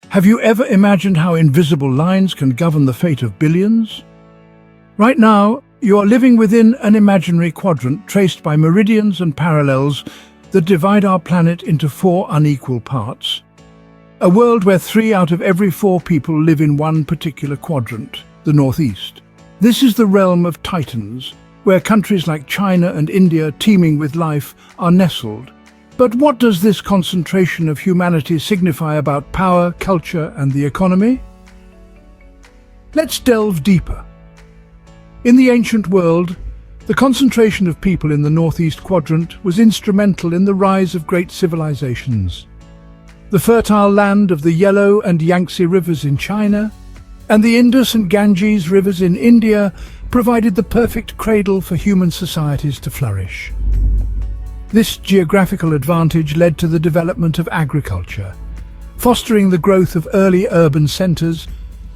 Have you ever imagined how invisible lines can govern the fate of billions? Right now, you are living within an imaginary quadrant traced by meridians and parallels that divide our planet into four unequal parts. A world where 3 out of every 4 people live in one particular quadrant, the Northeast. This is the realm of titans, where countries like China and India, teeming with life, are nestled. But what does this concentration of humanity signify about power, culture, and the economy? Let's delve deeper. In the ancient world, the concentration of people in the Northeast Quadrant was instrumental in the rise of great civilizations. The fertile land of the Yellow and Yangtze rivers in China and the Indus and Ganges rivers in India provided the perfect cradle for human societies to flourish. This geographical advantage led to the development of agriculture, fostering the growth of early urban centers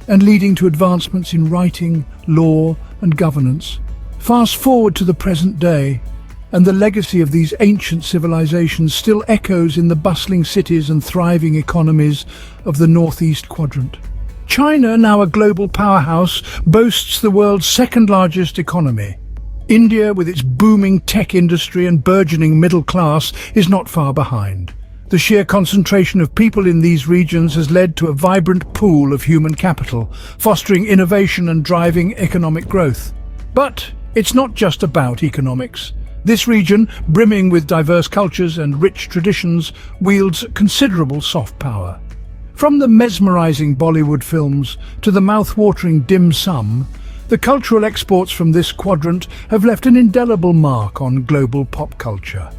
and leading to advancements in writing, law, and governance. Fast forward to the present day, and the legacy of these ancient civilizations still echoes in the bustling cities and thriving economies of the Northeast Quadrant. China, now a global powerhouse, boasts the world's second-largest economy. India, with its booming tech industry and burgeoning middle class, is not far behind. The sheer concentration of people in these regions has led to a vibrant pool of human capital, fostering innovation and driving economic growth. But it's not just about economics. This region, brimming with diverse cultures and rich traditions, wields considerable soft power. From the mesmerizing Bollywood films to the mouth-watering dim sum, the cultural exports from this quadrant have left an indelible mark on global pop culture.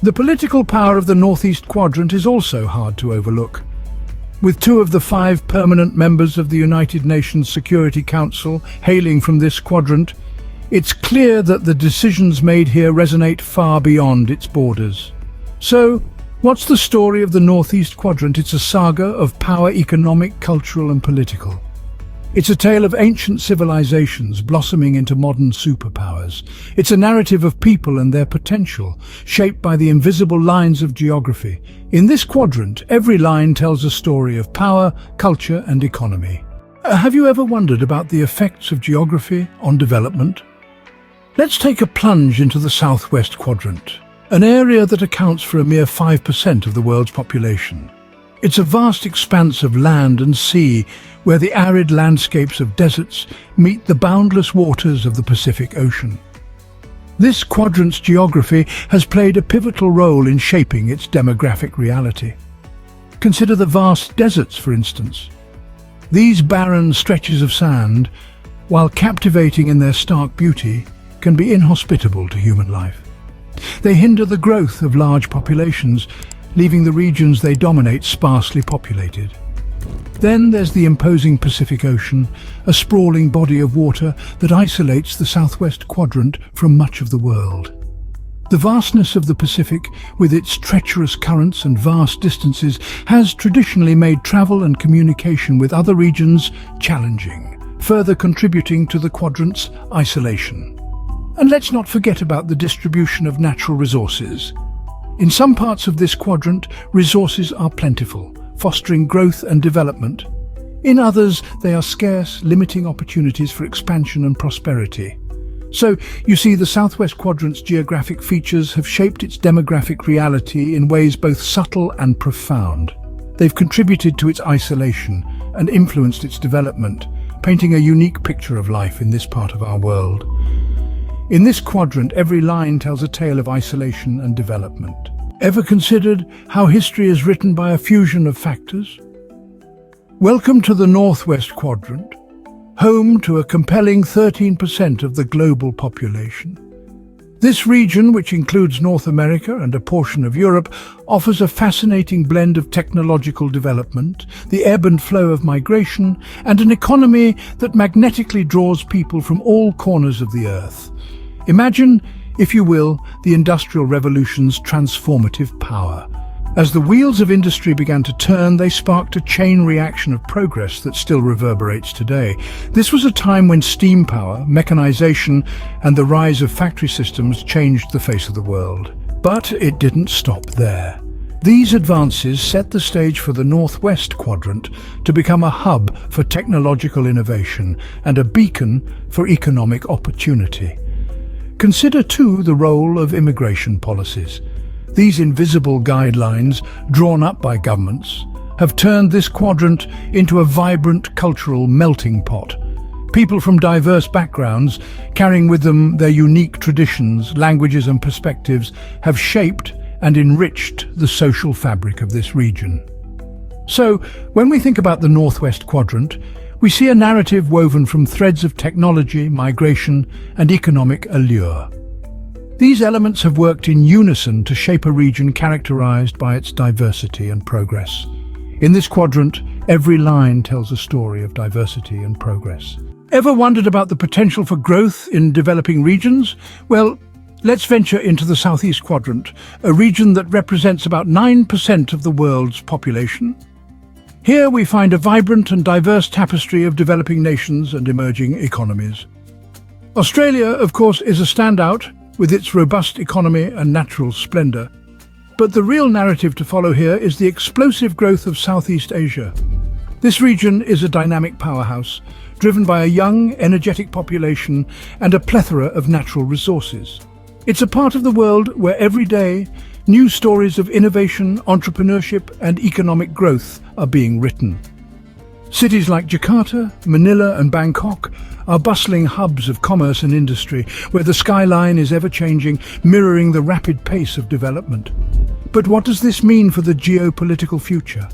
The political power of the Northeast Quadrant is also hard to overlook. With 2 of the 5 permanent members of the United Nations Security Council hailing from this quadrant, it's clear that the decisions made here resonate far beyond its borders. So, what's the story of the Northeast Quadrant? It's a saga of power, economic, cultural, and political. It's a tale of ancient civilizations blossoming into modern superpowers. It's a narrative of people and their potential, shaped by the invisible lines of geography. In this quadrant, every line tells a story of power, culture, and economy. Have you ever wondered about the effects of geography on development? Let's take a plunge into the Southwest Quadrant, an area that accounts for a mere 5% of the world's population. It's a vast expanse of land and sea where the arid landscapes of deserts meet the boundless waters of the Pacific Ocean. This quadrant's geography has played a pivotal role in shaping its demographic reality. Consider the vast deserts, for instance. These barren stretches of sand, while captivating in their stark beauty, can be inhospitable to human life. They hinder the growth of large populations, leaving the regions they dominate sparsely populated. Then there's the imposing Pacific Ocean, a sprawling body of water that isolates the Southwest Quadrant from much of the world. The vastness of the Pacific, with its treacherous currents and vast distances, has traditionally made travel and communication with other regions challenging, further contributing to the quadrant's isolation. And let's not forget about the distribution of natural resources. In some parts of this quadrant, resources are plentiful, fostering growth and development. In others, they are scarce, limiting opportunities for expansion and prosperity. So, you see, the Southwest Quadrant's geographic features have shaped its demographic reality in ways both subtle and profound. They've contributed to its isolation and influenced its development, painting a unique picture of life in this part of our world. In this quadrant, every line tells a tale of isolation and development. Ever considered how history is written by a fusion of factors? Welcome to the Northwest Quadrant, home to a compelling 13% of the global population. This region, which includes North America and a portion of Europe, offers a fascinating blend of technological development, the ebb and flow of migration, and an economy that magnetically draws people from all corners of the Earth. Imagine, if you will, the Industrial Revolution's transformative power. As the wheels of industry began to turn, they sparked a chain reaction of progress that still reverberates today. This was a time when steam power, mechanization, and the rise of factory systems changed the face of the world. But it didn't stop there. These advances set the stage for the Northwest Quadrant to become a hub for technological innovation and a beacon for economic opportunity. Consider, too, the role of immigration policies. These invisible guidelines, drawn up by governments, have turned this quadrant into a vibrant cultural melting pot. People from diverse backgrounds, carrying with them their unique traditions, languages and perspectives, have shaped and enriched the social fabric of this region. So, when we think about the Northwest Quadrant, we see a narrative woven from threads of technology, migration, and economic allure. These elements have worked in unison to shape a region characterized by its diversity and progress. In this quadrant, every line tells a story of diversity and progress. Ever wondered about the potential for growth in developing regions? Well, let's venture into the Southeast Quadrant, a region that represents about 9% of the world's population. Here we find a vibrant and diverse tapestry of developing nations and emerging economies. Australia, of course, is a standout with its robust economy and natural splendor. But the real narrative to follow here is the explosive growth of Southeast Asia. This region is a dynamic powerhouse, driven by a young, energetic population and a plethora of natural resources. It's a part of the world where every day new stories of innovation, entrepreneurship and economic growth are being written. Cities like Jakarta, Manila and Bangkok are bustling hubs of commerce and industry, where the skyline is ever-changing, mirroring the rapid pace of development. But what does this mean for the geopolitical future?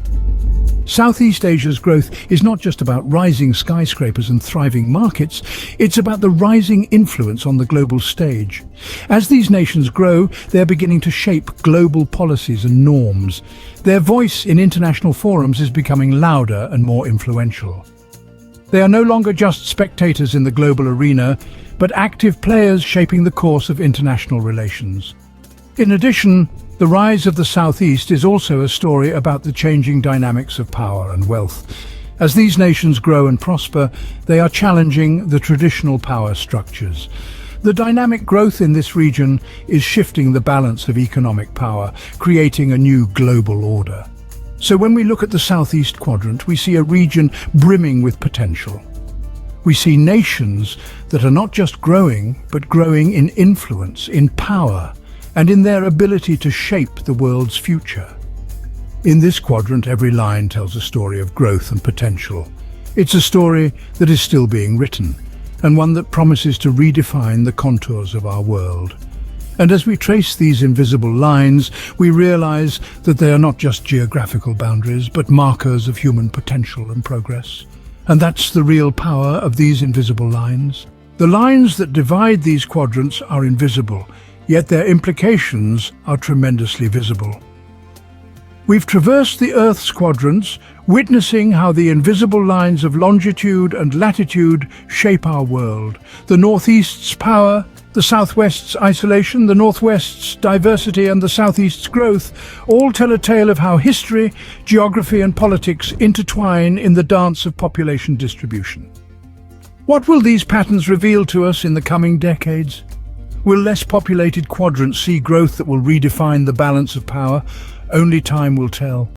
Southeast Asia's growth is not just about rising skyscrapers and thriving markets, it's about the rising influence on the global stage. As these nations grow, they're beginning to shape global policies and norms. Their voice in international forums is becoming louder and more influential. They are no longer just spectators in the global arena, but active players shaping the course of international relations. In addition, the rise of the Southeast is also a story about the changing dynamics of power and wealth. As these nations grow and prosper, they are challenging the traditional power structures. The dynamic growth in this region is shifting the balance of economic power, creating a new global order. So when we look at the Southeast Quadrant, we see a region brimming with potential. We see nations that are not just growing, but growing in influence, in power, and in their ability to shape the world's future. In this quadrant, every line tells a story of growth and potential. It's a story that is still being written, and one that promises to redefine the contours of our world. And as we trace these invisible lines, we realize that they are not just geographical boundaries, but markers of human potential and progress. And that's the real power of these invisible lines. The lines that divide these quadrants are invisible, yet their implications are tremendously visible. We've traversed the Earth's quadrants, witnessing how the invisible lines of longitude and latitude shape our world. The Northeast's power, the Southwest's isolation, the Northwest's diversity and the Southeast's growth all tell a tale of how history, geography and politics intertwine in the dance of population distribution. What will these patterns reveal to us in the coming decades? Will less populated quadrants see growth that will redefine the balance of power? Only time will tell.